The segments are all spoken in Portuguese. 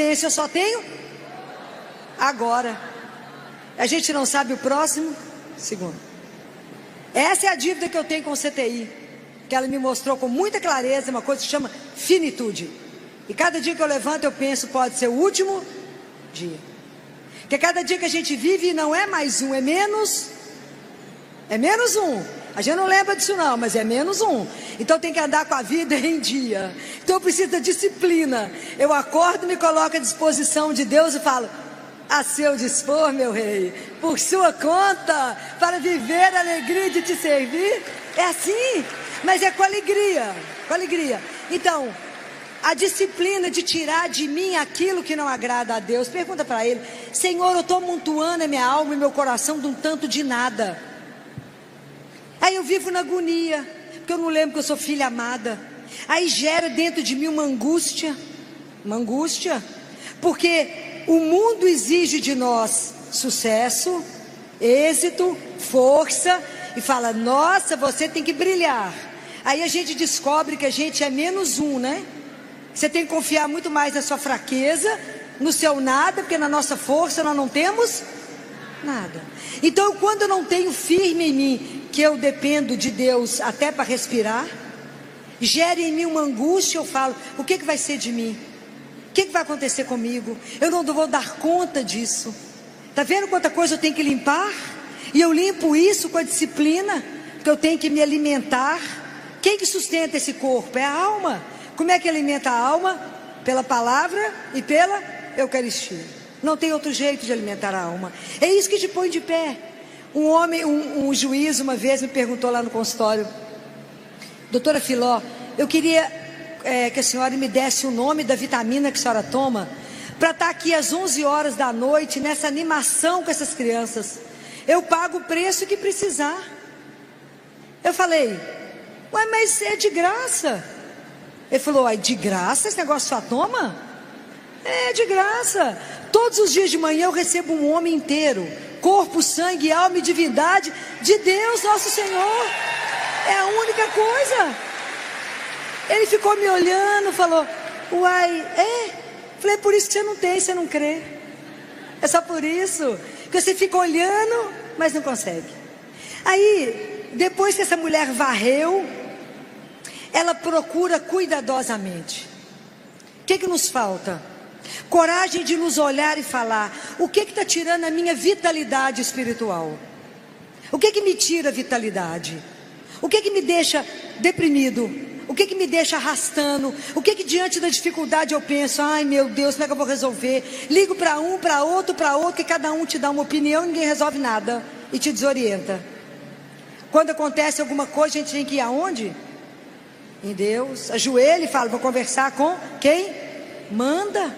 providência eu só tenho agora. A gente não sabe o próximo segundo. Essa é a dívida que eu tenho com o CTI, que ela me mostrou com muita clareza, uma coisa que se chama finitude. E cada dia que eu levanto eu penso, pode ser o último dia. Porque cada dia que a gente vive não é mais um, é menos um. A gente não lembra disso não, mas é menos um. Então tem que andar com a vida em dia. Então eu preciso da disciplina. Eu acordo, me coloco à disposição de Deus e falo: a seu dispor, meu rei, por sua conta, para viver a alegria de te servir. É assim, mas é com alegria, com alegria. Então, a disciplina de tirar de mim aquilo que não agrada a Deus. Pergunta para ele: Senhor, eu estou amontoando a minha alma e meu coração de um tanto de nada. Aí eu vivo na agonia, porque eu não lembro que eu sou filha amada. Aí gera dentro de mim uma angústia, porque o mundo exige de nós sucesso, êxito, força, e fala: nossa, você tem que brilhar. Aí a gente descobre que a gente é menos um, né? Você tem que confiar muito mais na sua fraqueza, no seu nada, porque na nossa força nós não temos nada. Então, quando eu não tenho firme em mim que eu dependo de Deus até para respirar, gera em mim uma angústia. Eu falo: o que vai ser de mim? O que vai acontecer comigo? Eu não vou dar conta disso. Está vendo quanta coisa eu tenho que limpar? E eu limpo isso com a disciplina, porque eu tenho que me alimentar. Quem que sustenta esse corpo? É a alma. Como é que alimenta a alma? Pela palavra e pela Eucaristia. Não tem outro jeito de alimentar a alma. É isso que te põe de pé. Um juiz uma vez me perguntou lá no consultório: doutora Filó, eu queria que a senhora me desse o nome da vitamina que a senhora toma, para estar aqui às 11 horas da noite, nessa animação com essas crianças. Eu pago o preço que precisar. Eu falei: ué, mas é de graça. Ele falou: é de graça esse negócio só toma? É de graça. Todos os dias de manhã eu recebo um homem inteiro, corpo, sangue, alma e divindade de Deus nosso Senhor. É a única coisa. Ele ficou me olhando, falou: uai, Falei: por isso que você não tem, você não crê. É só por isso que você fica olhando, mas não consegue. Aí, depois que essa mulher varreu, ela procura cuidadosamente. O que nos falta? Coragem de nos olhar e falar: o que está tirando a minha vitalidade espiritual? O que me tira a vitalidade? O que me deixa deprimido? O que me deixa arrastando? O que diante da dificuldade eu penso: ai meu Deus, como é que eu vou resolver? Ligo para um, para outro, que cada um te dá uma opinião, ninguém resolve nada e te desorienta. Quando acontece alguma coisa, a gente tem que ir aonde? Em Deus. Ajoelha e fala: vou conversar com quem manda.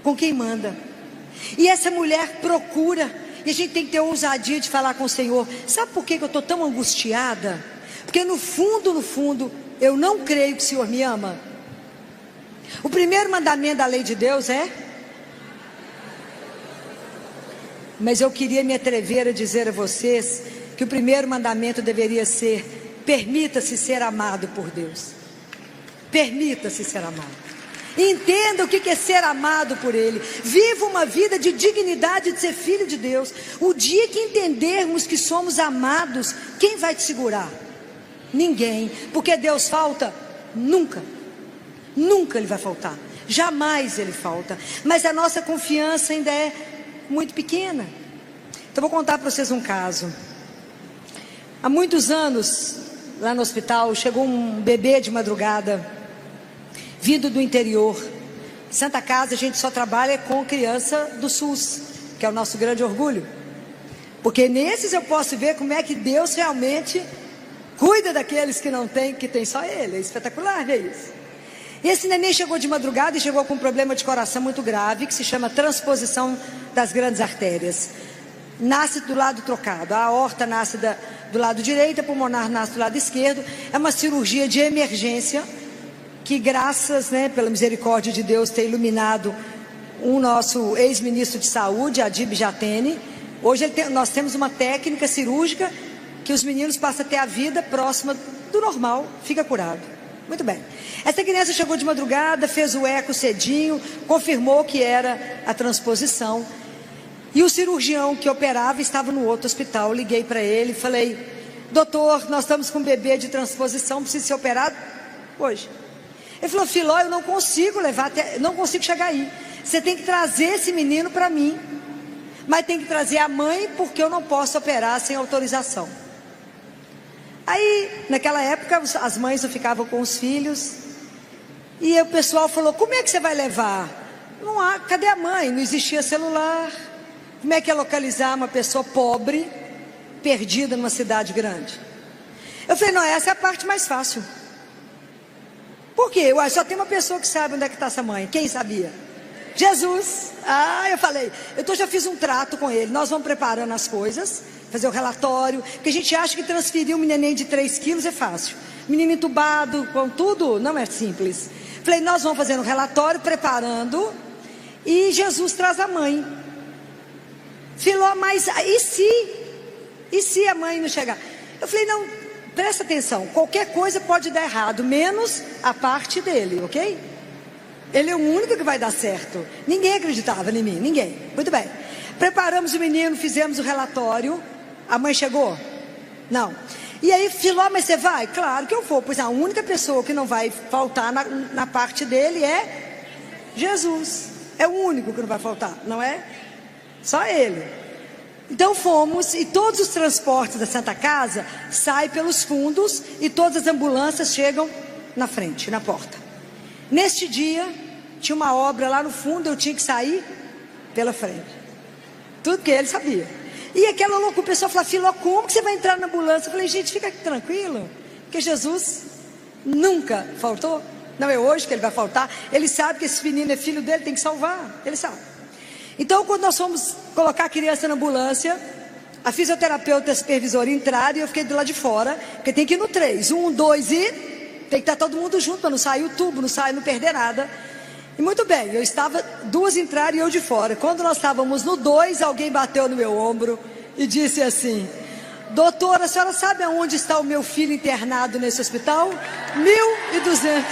Com quem manda. E essa mulher procura, e a gente tem que ter ousadia de falar com o Senhor: sabe por que eu estou tão angustiada? Porque no fundo, eu não creio que o Senhor me ama. O primeiro mandamento da lei de Deus é... Mas eu queria me atrever a dizer a vocês que o primeiro mandamento deveria ser: permita-se ser amado por Deus. Permita-se ser amado. Entenda o que é ser amado por Ele. Viva uma vida de dignidade de ser filho de Deus. O dia que entendermos que somos amados, quem vai te segurar? Ninguém. Porque Deus falta? Nunca. Nunca Ele vai faltar. Jamais Ele falta. Mas a nossa confiança ainda é muito pequena. Então vou contar para vocês um caso. Há muitos anos, lá no hospital, chegou um bebê de madrugada, vindo do interior. Santa Casa, a gente só trabalha com criança do SUS, que é o nosso grande orgulho, porque nesses eu posso ver como é que Deus realmente cuida daqueles que não tem, que tem só Ele. É espetacular ver isso. E esse neném chegou de madrugada e chegou com um problema de coração muito grave, que se chama transposição das grandes artérias. Nasce do lado trocado, a aorta nasce do lado direito, a pulmonar nasce do lado esquerdo. É uma cirurgia de emergência, que graças, pela misericórdia de Deus, ter iluminado o nosso ex-ministro de saúde, Adib Jatene. Hoje nós temos uma técnica cirúrgica que os meninos passam a ter a vida próxima do normal, fica curado. Muito bem. Essa criança chegou de madrugada, fez o eco cedinho, confirmou que era a transposição. E o cirurgião que operava estava no outro hospital. Eu liguei para ele e falei: doutor, nós estamos com um bebê de transposição, precisa ser operado hoje. Ele falou: Filó, eu não consigo levar, não consigo chegar aí. Você tem que trazer esse menino para mim, mas tem que trazer a mãe, porque eu não posso operar sem autorização. Aí, naquela época, as mães não ficavam com os filhos. E o pessoal falou: como é que você vai levar? Não há, cadê a mãe? Não existia celular. Como é que é localizar uma pessoa pobre, perdida numa cidade grande? Eu falei: não, essa é a parte mais fácil. Por quê? Ué, só tem uma pessoa que sabe onde é que está essa mãe. Quem sabia? Jesus. Eu falei, eu já fiz um trato com ele. Nós vamos preparando as coisas, fazer o relatório, porque a gente acha que transferir um neném de 3 quilos é fácil. Menino entubado, com tudo, não é simples. Falei, nós vamos fazendo o relatório, preparando, e Jesus traz a mãe. Filó, mas e se a mãe não chegar? Eu falei, não, presta atenção, qualquer coisa pode dar errado, menos a parte dele, ok? Ele é o único que vai dar certo. Ninguém acreditava em mim, ninguém. Muito bem. Preparamos o menino, fizemos o relatório. A mãe chegou? Não. E aí, Filó, mas você vai? Claro que eu vou, pois a única pessoa que não vai faltar na parte dele é Jesus. É o único que não vai faltar, não é? Só ele. Então fomos, e todos os transportes da Santa Casa saem pelos fundos, e todas as ambulâncias chegam na frente, na porta. Neste dia, tinha uma obra lá no fundo, eu tinha que sair pela frente. Tudo que ele sabia. E aquela loucura, o pessoal falou: Filó, como que você vai entrar na ambulância? Eu falei: gente, fica tranquilo, porque Jesus nunca faltou. Não é hoje que ele vai faltar. Ele sabe que esse menino é filho dele, tem que salvar. Ele sabe. Então, quando nós fomos colocar a criança na ambulância, a fisioterapeuta e a supervisora entraram e eu fiquei do lado de fora, porque tem que ir no 3, 1, 2 e... tem que estar todo mundo junto para não sair o tubo, não perder nada. E muito bem, eu estava, 2 entraram e eu de fora. Quando nós estávamos no 2, alguém bateu no meu ombro e disse assim: doutora, a senhora sabe aonde está o meu filho internado nesse hospital? 1.200.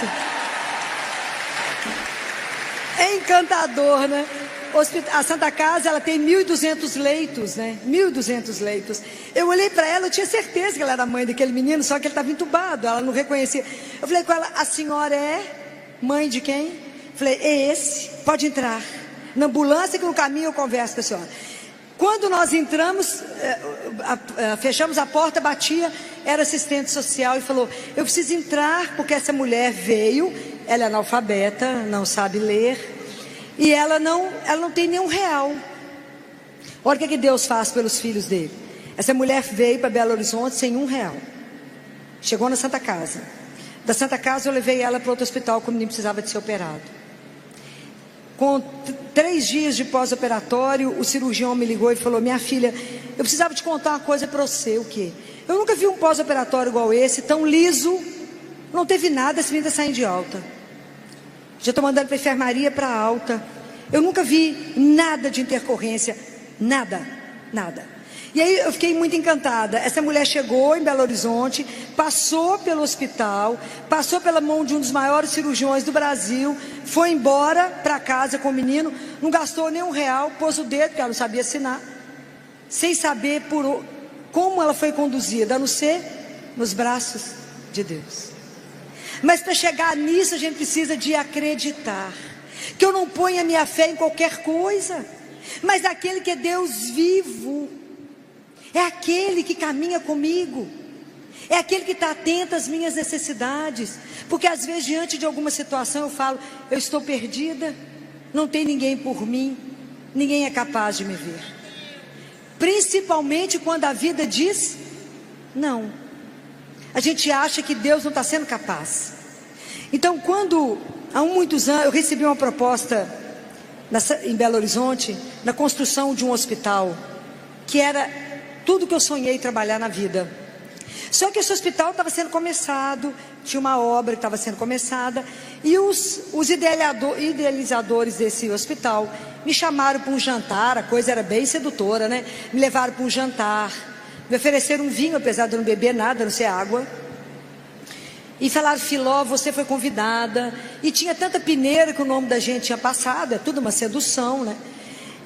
É encantador, né? A Santa Casa, ela tem 1.200 leitos, né? 1.200 leitos. Eu olhei para ela, eu tinha certeza que ela era a mãe daquele menino, só que ele estava entubado, ela não reconhecia. Eu falei com ela: a senhora é mãe de quem? Eu falei: é esse, pode entrar. Na ambulância, que no caminho eu converso com a senhora. Quando nós entramos, fechamos a porta, batia, era assistente social e falou: eu preciso entrar porque essa mulher veio, ela é analfabeta, não sabe ler. E ela não tem nenhum real. Olha o que Deus faz pelos filhos dele. Essa mulher veio para Belo Horizonte sem R$1. Chegou na Santa Casa. Da Santa Casa eu levei ela para outro hospital, como o menino precisava de ser operado. Com 3 dias de pós-operatório, o cirurgião me ligou e falou: minha filha, eu precisava te contar uma coisa para você. O quê? Eu nunca vi um pós-operatório igual esse, tão liso. Não teve nada, esse menino está saindo de alta. Já estou mandando para a enfermaria, para a alta. Eu nunca vi nada de intercorrência. Nada. E aí eu fiquei muito encantada. Essa mulher chegou em Belo Horizonte, passou pelo hospital, passou pela mão de um dos maiores cirurgiões do Brasil, foi embora para casa com o menino, não gastou nem R$1, pôs o dedo, porque ela não sabia assinar, sem saber como ela foi conduzida, a não ser nos braços de Deus. Mas para chegar nisso a gente precisa de acreditar, que eu não ponho a minha fé em qualquer coisa, mas aquele que é Deus vivo, é aquele que caminha comigo, é aquele que está atento às minhas necessidades, porque às vezes diante de alguma situação eu falo: eu estou perdida, não tem ninguém por mim, ninguém é capaz de me ver, principalmente quando a vida diz não. A gente acha que Deus não está sendo capaz. Então, quando há muitos anos eu recebi uma proposta em Belo Horizonte, na construção de um hospital, que era tudo que eu sonhei trabalhar na vida. Só que esse hospital estava sendo começado, tinha uma obra que estava sendo começada, e os idealizadores desse hospital me chamaram para um jantar. A coisa era bem sedutora, né? Me levaram para um jantar, me ofereceram um vinho, apesar de eu não beber nada, não ser água. E falaram: Filó, você foi convidada. E tinha tanta peneira que o nome da gente tinha passado. É tudo uma sedução, né?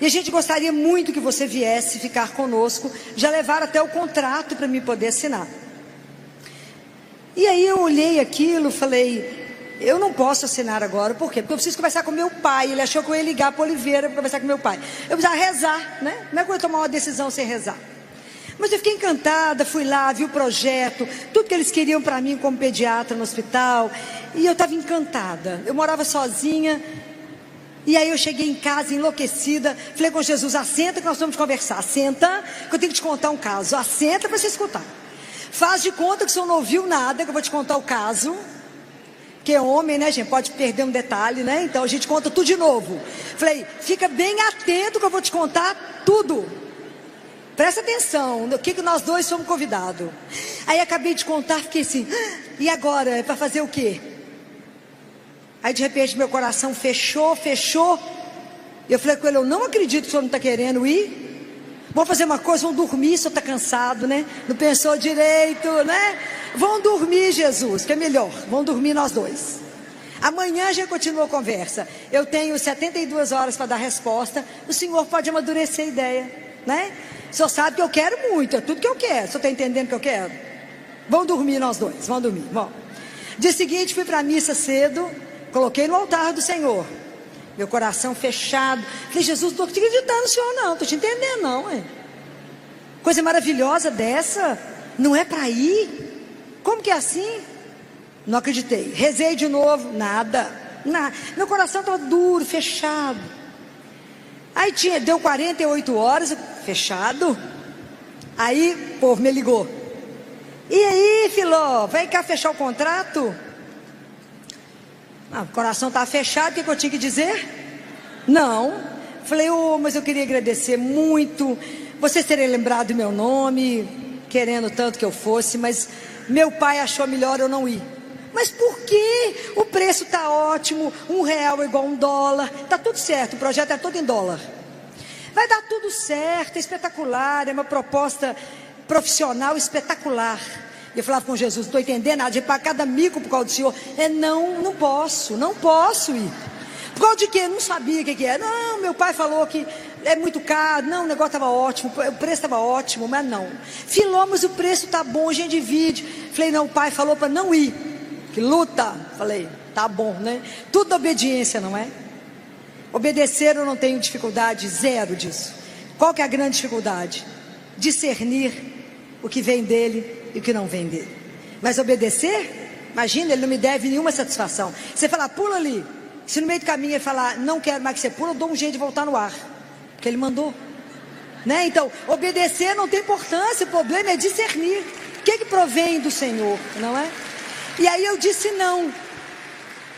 E a gente gostaria muito que você viesse ficar conosco. Já levaram até o contrato para mim poder assinar. E aí eu olhei aquilo, falei: eu não posso assinar agora. Por quê? Porque eu preciso conversar com meu pai. Ele achou que eu ia ligar para Oliveira para conversar com meu pai. Eu precisava rezar, né? Não é que eu ia tomar uma decisão sem rezar. Mas eu fiquei encantada, fui lá, vi o projeto, tudo que eles queriam para mim como pediatra no hospital. E eu estava encantada. Eu morava sozinha. E aí eu cheguei em casa enlouquecida. Falei com Jesus: assenta que nós vamos conversar. Assenta que eu tenho que te contar um caso. Assenta para você escutar. Faz de conta que o senhor não ouviu nada, que eu vou te contar o caso. Que é homem, né, gente? Pode perder um detalhe, né? Então a gente conta tudo de novo. Falei: fica bem atento que eu vou te contar tudo. Presta atenção, no que nós dois fomos convidados. Aí acabei de contar, fiquei assim: e agora? É para fazer o quê? Aí de repente meu coração fechou. Eu falei com ele: eu não acredito que o senhor não está querendo ir. Vamos fazer uma coisa, vamos dormir, o senhor está cansado, né? Não pensou direito, né? Vamos dormir, Jesus, que é melhor. Vamos dormir nós dois. Amanhã já continua a conversa. Eu tenho 72 horas para dar resposta. O senhor pode amadurecer a ideia, né? O senhor sabe que eu quero muito, é tudo que eu quero. O senhor está entendendo que eu quero? Vamos dormir nós dois, vamos dormir. Bom, dia seguinte fui para a missa cedo, coloquei no altar do Senhor, meu coração fechado. Falei: Jesus, não estou te acreditando no Senhor não, estou te entendendo não, hein? Coisa maravilhosa dessa, não é para ir? Como que é assim? Não acreditei. Rezei de novo, nada. Meu coração estava duro, fechado. Aí deu 48 horas, fechado. Aí o povo me ligou: e aí, Filó, vem cá fechar o contrato? O coração estava fechado, o que eu tinha que dizer? Não. Falei: mas eu queria agradecer muito, vocês terem lembrado do meu nome, querendo tanto que eu fosse, mas meu pai achou melhor eu não ir. Mas por quê? O preço está ótimo, R$1 é igual a $1, está tudo certo, o projeto é todo em dólar. Vai dar tudo certo, é espetacular, é uma proposta profissional espetacular. E eu falava com Jesus: não estou entendendo nada, de pagar cada mico por causa do senhor. Não posso ir. Por causa de quê? Não sabia o que era. Não, meu pai falou que é muito caro. Não, o negócio estava ótimo, o preço estava ótimo, mas não. Filó, mas o preço está bom, a gente divide. Falei: não, o pai falou para não ir. Que luta. Falei: tá bom, né? Tudo obediência, não é? Obedecer eu não tenho dificuldade, zero disso. Qual que é a grande dificuldade? Discernir o que vem dele e o que não vem dele. Mas obedecer, imagina, ele não me deve nenhuma satisfação. Você falar: pula ali. Se no meio do caminho ele falar: não quero mais que você pula, eu dou um jeito de voltar no ar, porque ele mandou, né? Então, obedecer não tem importância, o problema é discernir o que provém do Senhor, não é? E aí eu disse não.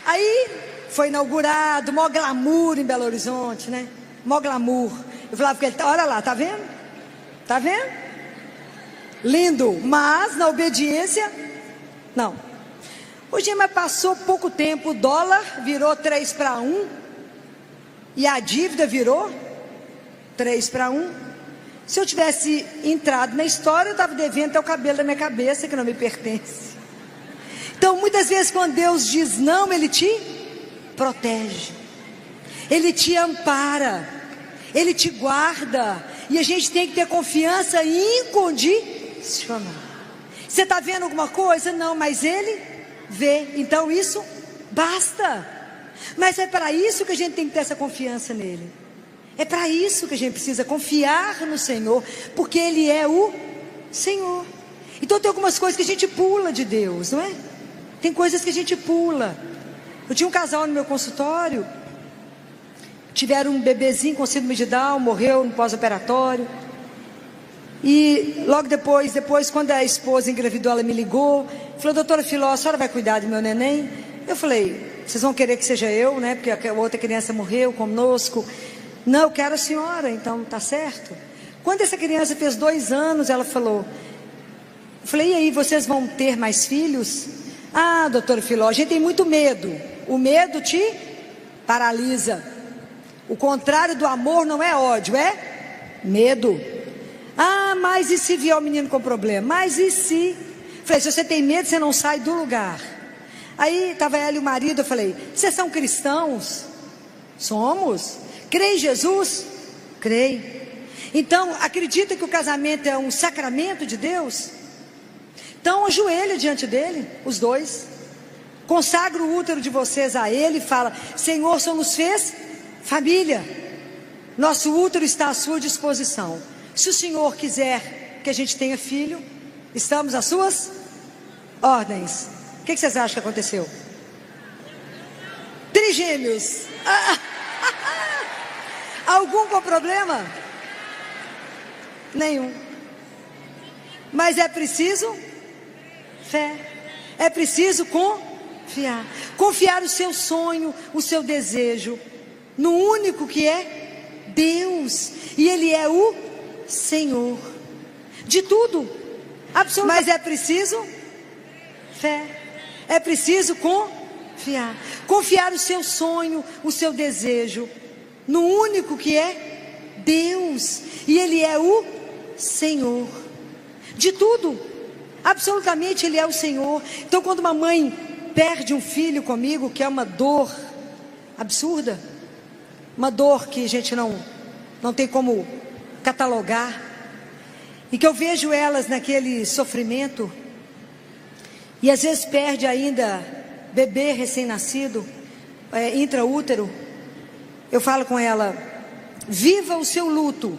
Aí foi inaugurado, maior glamour em Belo Horizonte, né? Maior glamour. Eu falava com ele: olha lá, tá vendo? Tá vendo? Lindo, mas na obediência, não. Hoje, mas passou pouco tempo, o dólar virou 3-1 e a dívida virou 3-1. Se eu tivesse entrado na história, eu estava devendo até o cabelo da minha cabeça, que não me pertence. Então, muitas vezes, quando Deus diz não, Ele te protege, Ele te ampara, Ele te guarda, e a gente tem que ter confiança incondicional. Você está vendo alguma coisa? Não, mas Ele vê, então isso basta. Mas é para isso que a gente tem que ter essa confiança nele. É para isso que a gente precisa confiar no Senhor, porque Ele é o Senhor. Então tem algumas coisas que a gente pula de Deus, não é? Tem coisas que a gente pula. Eu tinha um casal no meu consultório, tiveram um bebezinho com síndrome de Down, morreu no pós-operatório. E logo depois, quando a esposa engravidou, ela me ligou, falou: doutora Filó, a senhora vai cuidar do meu neném? Eu falei: vocês vão querer que seja eu, né? Porque a outra criança morreu conosco. Não, eu quero a senhora, então tá certo. Quando essa criança fez 2 anos, ela falou, eu falei: e aí, vocês vão ter mais filhos? Ah, doutora Filó, a gente tem muito medo. O medo te paralisa. O contrário do amor não é ódio, é medo. Ah, mas e se vier o menino com problema? Mas e se? Falei: se você tem medo, você não sai do lugar. Aí estava ela e o marido, eu falei, vocês são cristãos? Somos. Crê em Jesus? Creio. Então, acredita que o casamento é um sacramento de Deus? Então, ajoelha diante dele, os dois. Consagra o útero de vocês a ele e fala, Senhor, o Senhor nos fez família. Nosso útero está à sua disposição. Se o Senhor quiser que a gente tenha filho, estamos às suas ordens. O que vocês acham que aconteceu? Trigêmeos. Algum com problema? Nenhum. Mas é preciso fé. É preciso confiar. Confiar o seu sonho, o seu desejo no único que é Deus. E Ele é o Senhor de tudo. Absolutamente. Mas é preciso fé. É preciso confiar. Confiar o seu sonho, o seu desejo no único que é Deus. E Ele é o Senhor de tudo. Absolutamente Ele é o Senhor. Então quando uma mãe perde um filho comigo, que é uma dor absurda, uma dor que a gente não tem como catalogar, e que eu vejo elas naquele sofrimento, e às vezes perde ainda bebê recém-nascido, intraútero, eu falo com ela, viva o seu luto,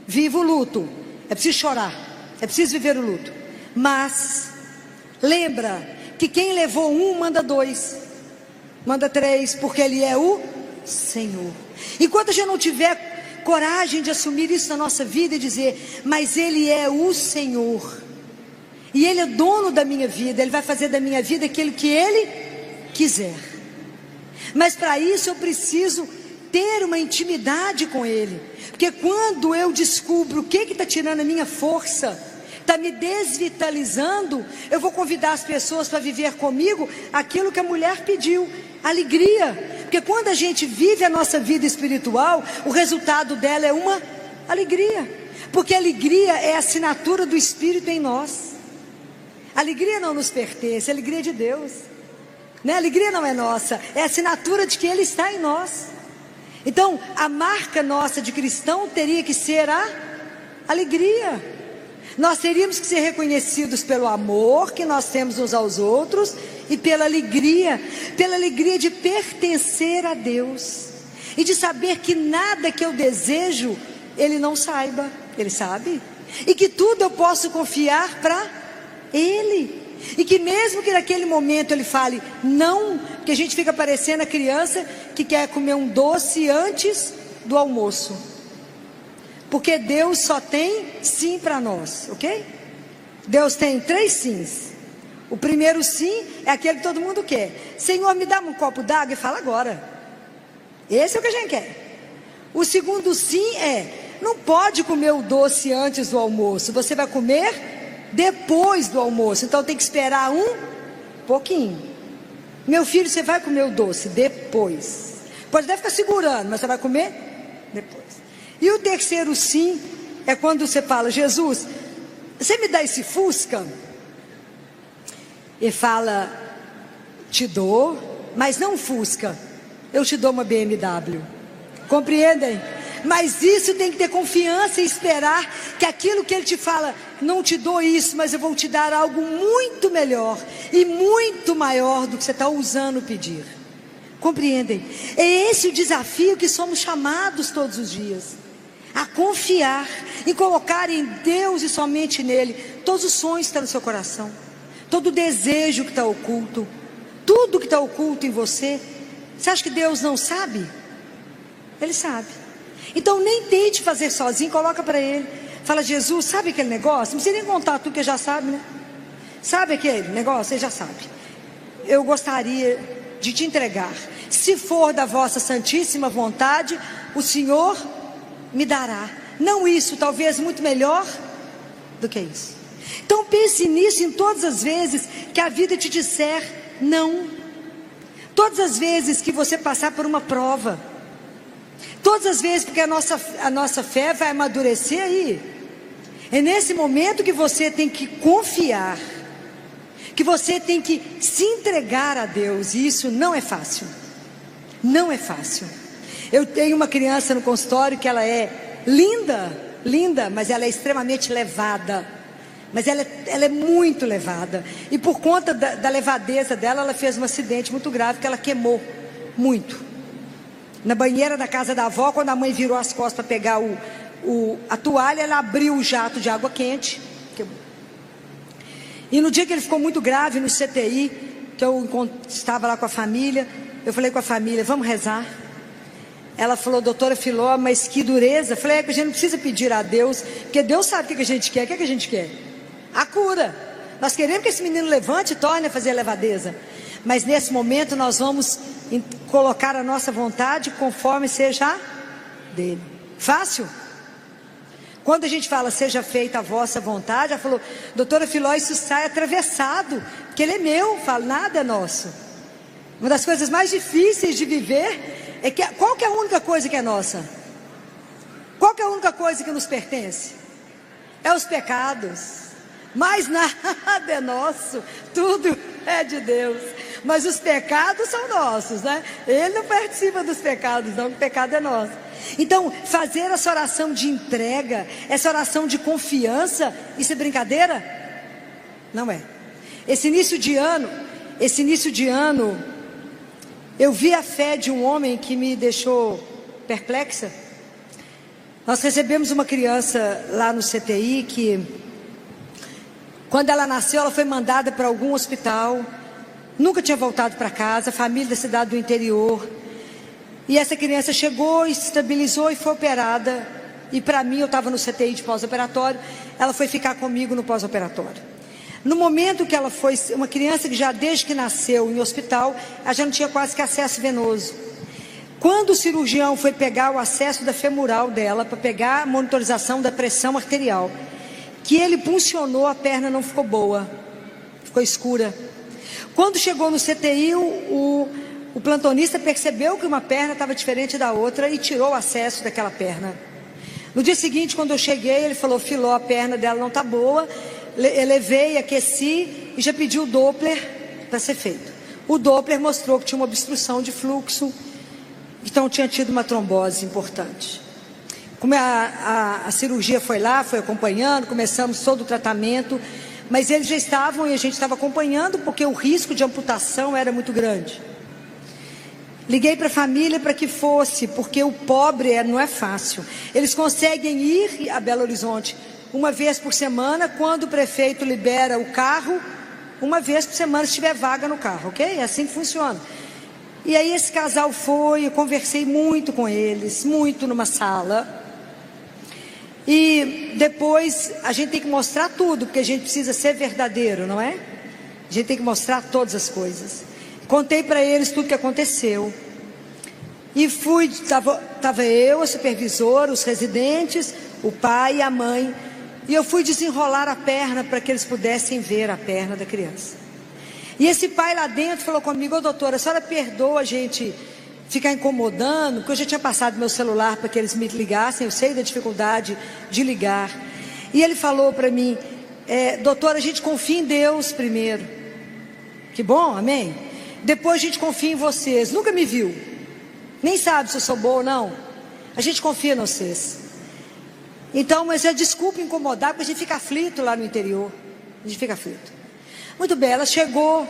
viva o luto, é preciso chorar, é preciso viver o luto, mas lembra que quem levou um manda dois, manda três, porque Ele é o Senhor. Enquanto a gente não tiver coragem de assumir isso na nossa vida e dizer, mas Ele é o Senhor, e Ele é dono da minha vida, Ele vai fazer da minha vida aquilo que Ele quiser. Mas para isso eu preciso ter uma intimidade com Ele, porque quando eu descubro o que está tirando a minha força, está me desvitalizando, eu vou convidar as pessoas para viver comigo aquilo que a mulher pediu, alegria. Porque quando a gente vive a nossa vida espiritual, o resultado dela é uma alegria, porque a alegria é a assinatura do Espírito em nós. A alegria não nos pertence, a alegria é de Deus, né? A alegria não é nossa, é a assinatura de que Ele está em nós. Então a marca nossa de cristão teria que ser a alegria. Nós teríamos que ser reconhecidos pelo amor que nós temos uns aos outros e pela alegria de pertencer a Deus e de saber que nada que eu desejo Ele não saiba, Ele sabe, e que tudo eu posso confiar para Ele, e que mesmo que naquele momento Ele fale não, que a gente fica parecendo a criança que quer comer um doce antes do almoço, porque Deus só tem sim para nós, ok? Deus tem 3 sims. O primeiro sim é aquele que todo mundo quer. Senhor, me dá um copo d'água, e fala agora. Esse é o que a gente quer. O segundo sim é, não pode comer o doce antes do almoço, você vai comer depois do almoço, então tem que esperar um pouquinho. Meu filho, você vai comer o doce depois. Pode até ficar segurando, mas você vai comer depois. E o terceiro sim é quando você fala, Jesus, você me dá esse Fusca? Ele fala, te dou, mas não Fusca, eu te dou uma BMW. Compreendem? Mas isso tem que ter confiança e esperar que aquilo que Ele te fala, não te dou isso, mas eu vou te dar algo muito melhor e muito maior do que você está ousando pedir. Compreendem? É esse o desafio que somos chamados todos os dias. A confiar e colocar em Deus e somente nele todos os sonhos que estão no seu coração, todo o desejo que está oculto, tudo que está oculto em você. Você acha que Deus não sabe? Ele sabe. Então nem tente fazer sozinho, coloca para Ele. Fala, Jesus, sabe aquele negócio? Não precisa nem contar tudo que já sabe, né? Sabe aquele negócio? Ele já sabe. Eu gostaria de te entregar. Se for da vossa santíssima vontade, o Senhor me dará, não isso, talvez muito melhor do que isso. Então pense nisso em todas as vezes que a vida te disser não, todas as vezes que você passar por uma prova, todas as vezes, porque a nossa fé vai amadurecer aí. É nesse momento que você tem que confiar que você tem que se entregar a Deus, e isso não é fácil. Não é fácil. Eu tenho uma criança no consultório que ela é linda, mas ela é extremamente levada. Mas ela é muito levada. E por conta da levadeza dela, ela fez um acidente muito grave, que ela queimou muito. Na banheira da casa da avó, quando a mãe virou as costas para pegar a toalha, ela abriu o jato de água quente. E no dia que ele ficou muito grave no CTI, que eu estava lá com a família, eu falei com a família, vamos rezar. Ela falou, doutora Filó, mas que dureza. Eu falei, a gente não precisa pedir a Deus, porque Deus sabe o que a gente quer. O que a gente quer? A cura. Nós queremos que esse menino levante e torne a fazer a levadeza. Mas nesse momento nós vamos colocar a nossa vontade conforme seja a dele. Fácil? Quando a gente fala, seja feita a vossa vontade, ela falou, doutora Filó, isso sai atravessado, porque ele é meu. Eu falo, nada é nosso. Uma das coisas mais difíceis de viver é que, qual que é a única coisa que é nossa? Qual que é a única coisa que nos pertence? É os pecados. Mais nada é nosso, tudo é de Deus. Mas os pecados são nossos, né? Ele não participa dos pecados, não, o pecado é nosso. Então, fazer essa oração de entrega, essa oração de confiança, isso é brincadeira? Não é. Esse início de ano, eu vi a fé de um homem que me deixou perplexa. Nós recebemos uma criança lá no CTI que, quando ela nasceu, ela foi mandada para algum hospital, nunca tinha voltado para casa, família da cidade do interior. E essa criança chegou, estabilizou e foi operada. E para mim, eu estava no CTI de pós-operatório, ela foi ficar comigo no pós-operatório. No momento que ela foi, uma criança que já desde que nasceu em hospital, ela já não tinha quase que acesso venoso. Quando o cirurgião foi pegar o acesso da femoral dela, para pegar a monitorização da pressão arterial, que ele puncionou, a perna não ficou boa, ficou escura. Quando chegou no CTI, o plantonista percebeu que uma perna estava diferente da outra e tirou o acesso daquela perna. No dia seguinte, quando eu cheguei, ele falou, Filó, a perna dela não está boa. Levei, aqueci e já pedi o Doppler para ser feito. O Doppler mostrou que tinha uma obstrução de fluxo, então tinha tido uma trombose importante. Como a cirurgia foi lá, foi acompanhando, começamos todo o tratamento, mas eles já estavam e a gente estava acompanhando porque o risco de amputação era muito grande. Liguei para a família para que fosse, porque o pobre não é fácil. Eles conseguem ir a Belo Horizonte uma vez por semana, quando o prefeito libera o carro, uma vez por semana, se tiver vaga no carro, ok? É assim que funciona. E aí esse casal foi, eu conversei muito com eles, muito numa sala. E depois a gente tem que mostrar tudo, porque a gente precisa ser verdadeiro, não é? A gente tem que mostrar todas as coisas. Contei para eles tudo que aconteceu. E estava eu, a supervisora, os residentes, o pai e a mãe. E eu fui desenrolar a perna para que eles pudessem ver a perna da criança. E esse pai lá dentro falou comigo, doutora, a senhora perdoa a gente ficar incomodando, porque eu já tinha passado meu celular para que eles me ligassem, eu sei da dificuldade de ligar. E ele falou para mim, doutora, a gente confia em Deus primeiro. Que bom, amém? Depois a gente confia em vocês. Nunca me viu, nem sabe se eu sou boa ou não. A gente confia em vocês. Então, mas desculpa incomodar, porque a gente fica aflito lá no interior. A gente fica aflito. Muito bem, ela chegou,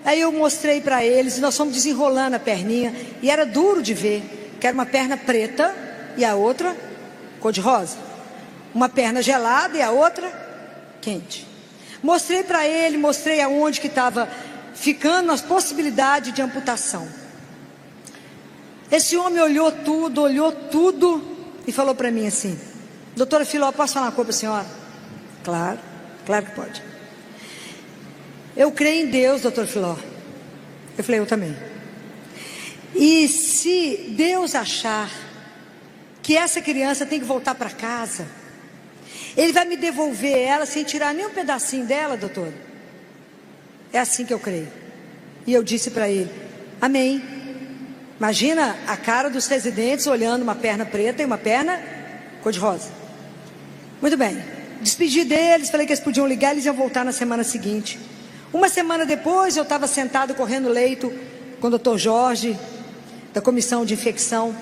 aí eu mostrei para eles, e nós fomos desenrolando a perninha, e era duro de ver, que era uma perna preta, e a outra cor-de-rosa. Uma perna gelada e a outra quente. Mostrei para ele, mostrei aonde que estava ficando as possibilidades de amputação. Esse homem olhou tudo, e falou para mim assim, doutora Filó, posso falar uma coisa para a senhora? Claro, claro que pode. Eu creio em Deus, doutor Filó. Eu falei, eu também. E se Deus achar que essa criança tem que voltar para casa, Ele vai me devolver ela sem tirar nem um pedacinho dela, doutor. É assim que eu creio. E eu disse para ele, amém. Imagina a cara dos residentes olhando uma perna preta e uma perna cor-de-rosa. Muito bem, despedi deles, falei que eles podiam ligar, eles iam voltar na semana seguinte. Uma semana depois, eu estava sentado correndo leito com o doutor Jorge, da comissão de infecção,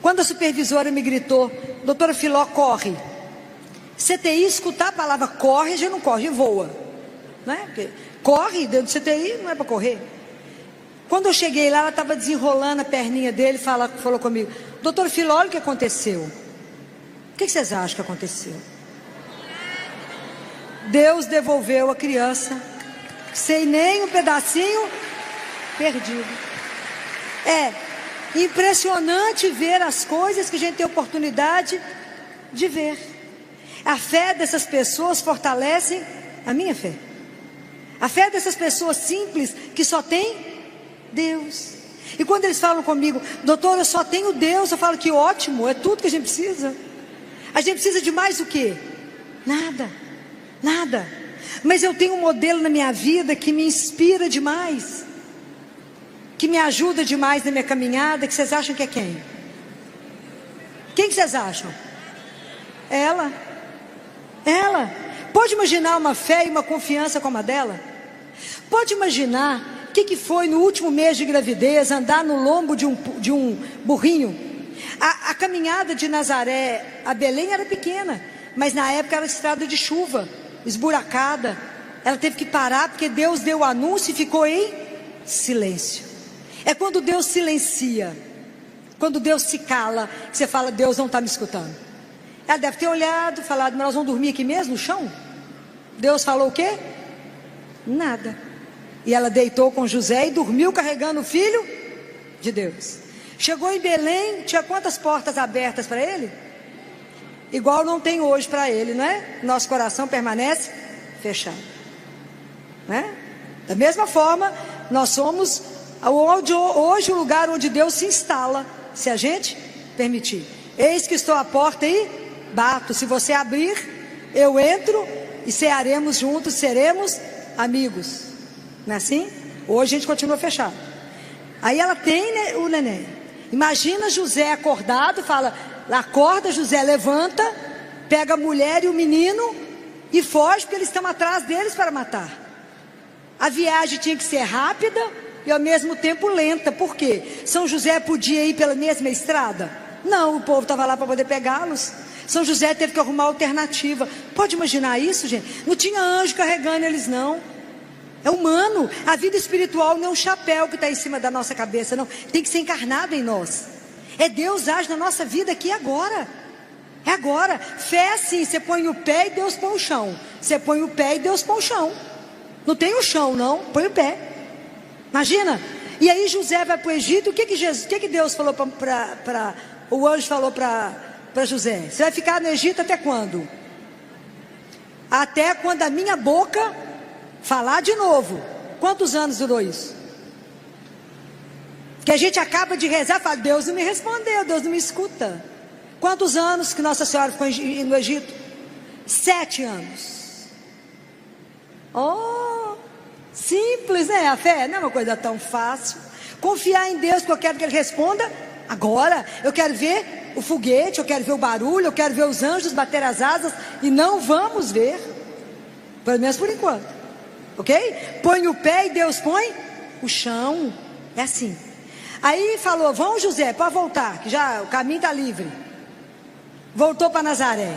quando a supervisora me gritou: doutora Filó, corre. CTI, escutar a palavra corre, já não corre, voa, não é? Porque corre dentro do CTI, não é para correr. Quando eu cheguei lá, ela estava desenrolando a perninha dele, falou comigo: doutor Filó, olha o que aconteceu. O que vocês acham que aconteceu? Deus devolveu a criança sem nem um pedacinho perdido. É impressionante ver as coisas que a gente tem oportunidade de ver. A fé dessas pessoas fortalece a minha fé. A fé dessas pessoas simples que só tem Deus. E quando eles falam comigo: doutor, eu só tenho Deus, eu falo: que ótimo, é tudo que a gente precisa. A gente precisa de mais o quê? Nada, nada. Mas eu tenho um modelo na minha vida que me inspira demais, que me ajuda demais na minha caminhada, que vocês acham que é quem? Quem que vocês acham? Ela. Pode imaginar uma fé e uma confiança como a dela? Pode imaginar o que foi no último mês de gravidez, andar no lombo de um burrinho? A caminhada de Nazaré a Belém era pequena, mas na época era estrada de chuva, esburacada. Ela teve que parar porque Deus deu o anúncio e ficou em silêncio. É quando Deus silencia, quando Deus se cala, que você fala: Deus não está me escutando. Ela deve ter olhado, falado: mas nós vamos dormir aqui mesmo, no chão? Deus falou o quê? Nada. E ela deitou com José e dormiu carregando o filho de Deus. Chegou em Belém, tinha quantas portas abertas para ele? Igual não tem hoje para ele, não é? Nosso coração permanece fechado, não é? Da mesma forma, nós somos hoje o lugar onde Deus se instala, se a gente permitir. Eis que estou à porta e bato. Se você abrir, eu entro e cearemos juntos, seremos amigos. Não é assim? Hoje a gente continua fechado. Aí ela tem o neném. Imagina José acordado, fala: acorda José, levanta, pega a mulher e o menino e foge, porque eles estão atrás deles para matar. A viagem tinha que ser rápida e ao mesmo tempo lenta. Por quê? São José podia ir pela mesma estrada? Não, o povo estava lá para poder pegá-los. São José teve que arrumar alternativa. Pode imaginar isso, gente? Não tinha anjo carregando eles, não. É humano. A vida espiritual não é um chapéu que está em cima da nossa cabeça, não. Tem que ser encarnado em nós. É Deus age na nossa vida aqui agora. É agora. Fé é assim: você põe o pé e Deus põe o chão. Você põe o pé e Deus põe o chão. Não tem o chão, não. Põe o pé. Imagina. E aí José vai para o Egito. O que Deus falou o anjo falou para José? Você vai ficar no Egito até quando? Até quando a minha boca falar de novo. Quantos anos durou isso? Que a gente acaba de rezar e fala: Deus não me respondeu, Deus não me escuta. Quantos anos que Nossa Senhora ficou no Egito? 7 anos. Oh, simples, né? A fé não é uma coisa tão fácil. Confiar em Deus, porque eu quero que Ele responda agora. Eu quero ver o foguete, eu quero ver o barulho, eu quero ver os anjos bater as asas, e não vamos ver, pelo menos por enquanto, ok? Põe o pé e Deus põe o chão. É assim. Aí falou: vamos José, pode voltar, que já o caminho está livre. Voltou para Nazaré.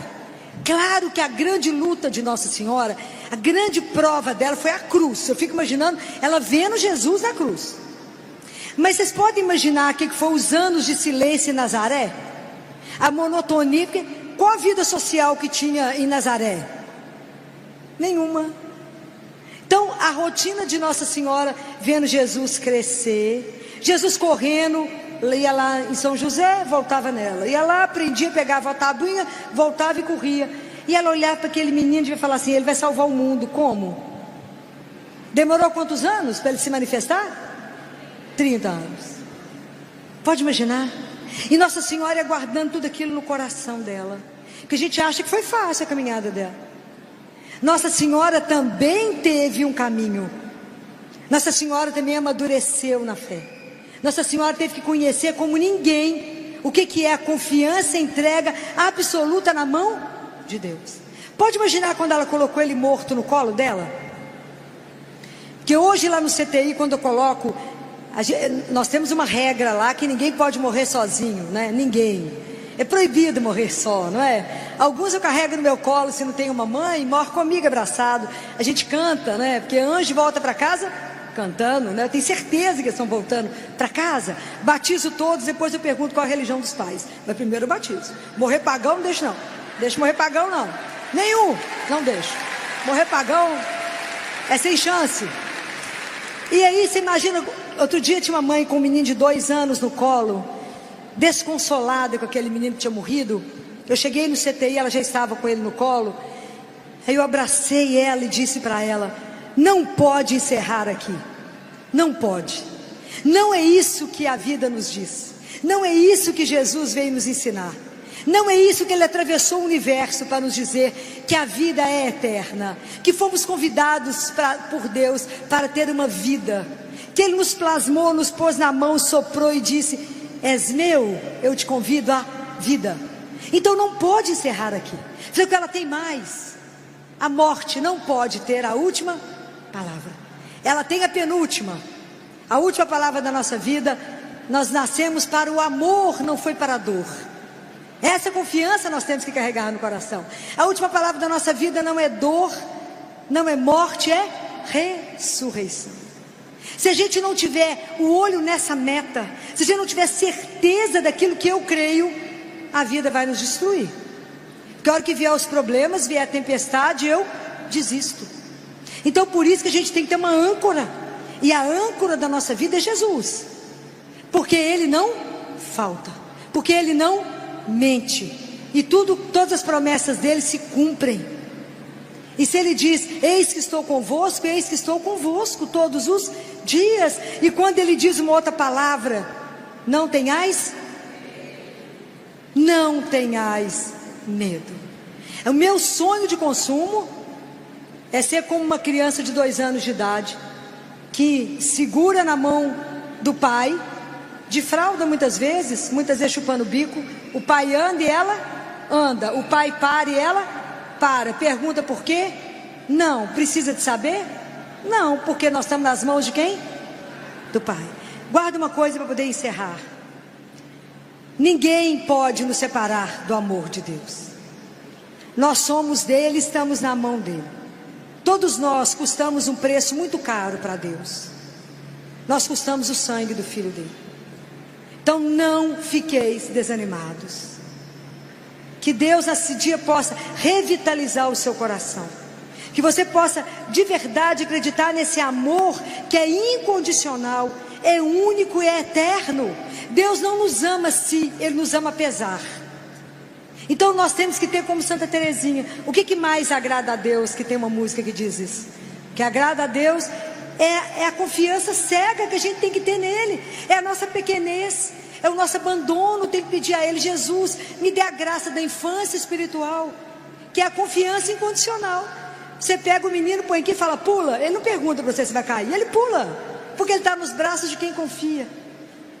Claro que a grande luta de Nossa Senhora, a grande prova dela foi a cruz. Eu fico imaginando ela vendo Jesus na cruz. Mas vocês podem imaginar o que foi os anos de silêncio em Nazaré? A monotonia. Porque qual a vida social que tinha em Nazaré? Nenhuma. Então a rotina de Nossa Senhora, vendo Jesus crescer, Jesus correndo, ia lá em São José, voltava nela, ia lá, aprendia, pegava a tabuinha, voltava e corria. E ela olhava para aquele menino e falava assim: ele vai salvar o mundo. Como? Demorou quantos anos para ele se manifestar? 30 anos. Pode imaginar? E Nossa Senhora ia guardando tudo aquilo no coração dela, porque a gente acha que foi fácil a caminhada dela. Nossa Senhora também teve um caminho. Nossa Senhora também amadureceu na fé. Nossa Senhora teve que conhecer como ninguém o que é a confiança e entrega absoluta na mão de Deus. Pode imaginar quando ela colocou ele morto no colo dela? Que hoje lá no CTI, quando eu coloco, nós temos uma regra lá que ninguém pode morrer sozinho, né? Ninguém. É proibido morrer só, não é? Alguns eu carrego no meu colo, se não tem uma mãe, morre comigo abraçado. A gente canta, né? Porque anjo volta para casa cantando, né? Eu tenho certeza que eles estão voltando para casa. Batizo todos, depois eu pergunto qual a religião dos pais. Mas primeiro eu batizo. Morrer pagão não deixo não. Deixa morrer pagão não. Nenhum, não deixo. Morrer pagão é sem chance. E aí você imagina, outro dia tinha uma mãe com um menino de 2 anos no colo, desconsolada com aquele menino que tinha morrido. Eu cheguei no CTI, ela já estava com ele no colo. Aí eu abracei ela e disse para ela: não pode encerrar aqui, não pode. Não é isso que a vida nos diz, não é isso que Jesus veio nos ensinar, não é isso que Ele atravessou o universo para nos dizer, que a vida é eterna, que fomos convidados por Deus para ter uma vida, que Ele nos plasmou, nos pôs na mão, soprou e disse: és meu, eu te convido à vida. Então não pode encerrar aqui. Só que ela tem mais. A morte não pode ter a última palavra, ela tem a penúltima. A última palavra da nossa vida: nós nascemos para o amor, não foi para a dor. Essa confiança nós temos que carregar no coração. A última palavra da nossa vida não é dor, não é morte, é ressurreição. Se a gente não tiver o olho nessa meta, se a gente não tiver certeza daquilo que eu creio, a vida vai nos destruir. Porque a hora que vier os problemas, vier a tempestade, eu desisto. Então por isso que a gente tem que ter uma âncora. E a âncora da nossa vida é Jesus. Porque Ele não falta, porque Ele não mente, e todas as promessas dele se cumprem. E se Ele diz: eis que estou convosco, eis que estou convosco todos os dias. E quando Ele diz uma outra palavra: não tenhais medo. O meu sonho de consumo é ser como uma criança de 2 anos de idade, que segura na mão do pai, de fralda muitas vezes chupando o bico. O pai anda e ela anda, o pai para e ela para. Pergunta por quê? Não. Precisa de saber? Não, porque nós estamos nas mãos de quem? Do pai. Guarda uma coisa para poder encerrar: ninguém pode nos separar do amor de Deus. Nós somos dele, estamos na mão dele. Todos nós custamos um preço muito caro para Deus. Nós custamos o sangue do Filho dele. Então não fiqueis desanimados. Que Deus nesse dia possa revitalizar o seu coração. Que você possa de verdade acreditar nesse amor que é incondicional, é único e é eterno. Deus não nos ama se Ele nos ama apesar. Então nós temos que ter como Santa Teresinha. O que mais agrada a Deus? Que tem uma música que diz isso. Que agrada a Deus é a confiança cega que a gente tem que ter nele. É a nossa pequenez, é o nosso abandono. Tem que pedir a Ele: Jesus, me dê a graça da infância espiritual, que é a confiança incondicional. Você pega o menino, põe aqui e fala: pula. Ele não pergunta para você se vai cair, ele pula, porque ele está nos braços de quem confia.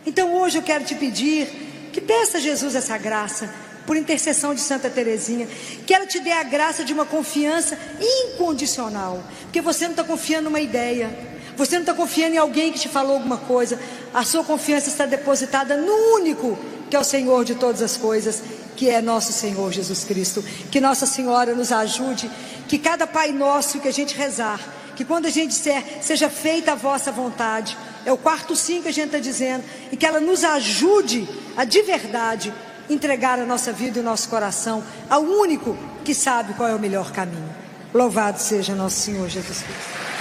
Então hoje eu quero te pedir que peça a Jesus essa graça, por intercessão de Santa Teresinha, que ela te dê a graça de uma confiança incondicional, porque você não está confiando numa ideia, você não está confiando em alguém que te falou alguma coisa. A sua confiança está depositada no único que é o Senhor de todas as coisas, que é nosso Senhor Jesus Cristo. Que Nossa Senhora nos ajude, que cada Pai Nosso que a gente rezar, que quando a gente disser: seja feita a vossa vontade, é o quarto sim que a gente está dizendo, e que ela nos ajude a de verdade entregar a nossa vida e o nosso coração ao único que sabe qual é o melhor caminho. Louvado seja nosso Senhor Jesus Cristo.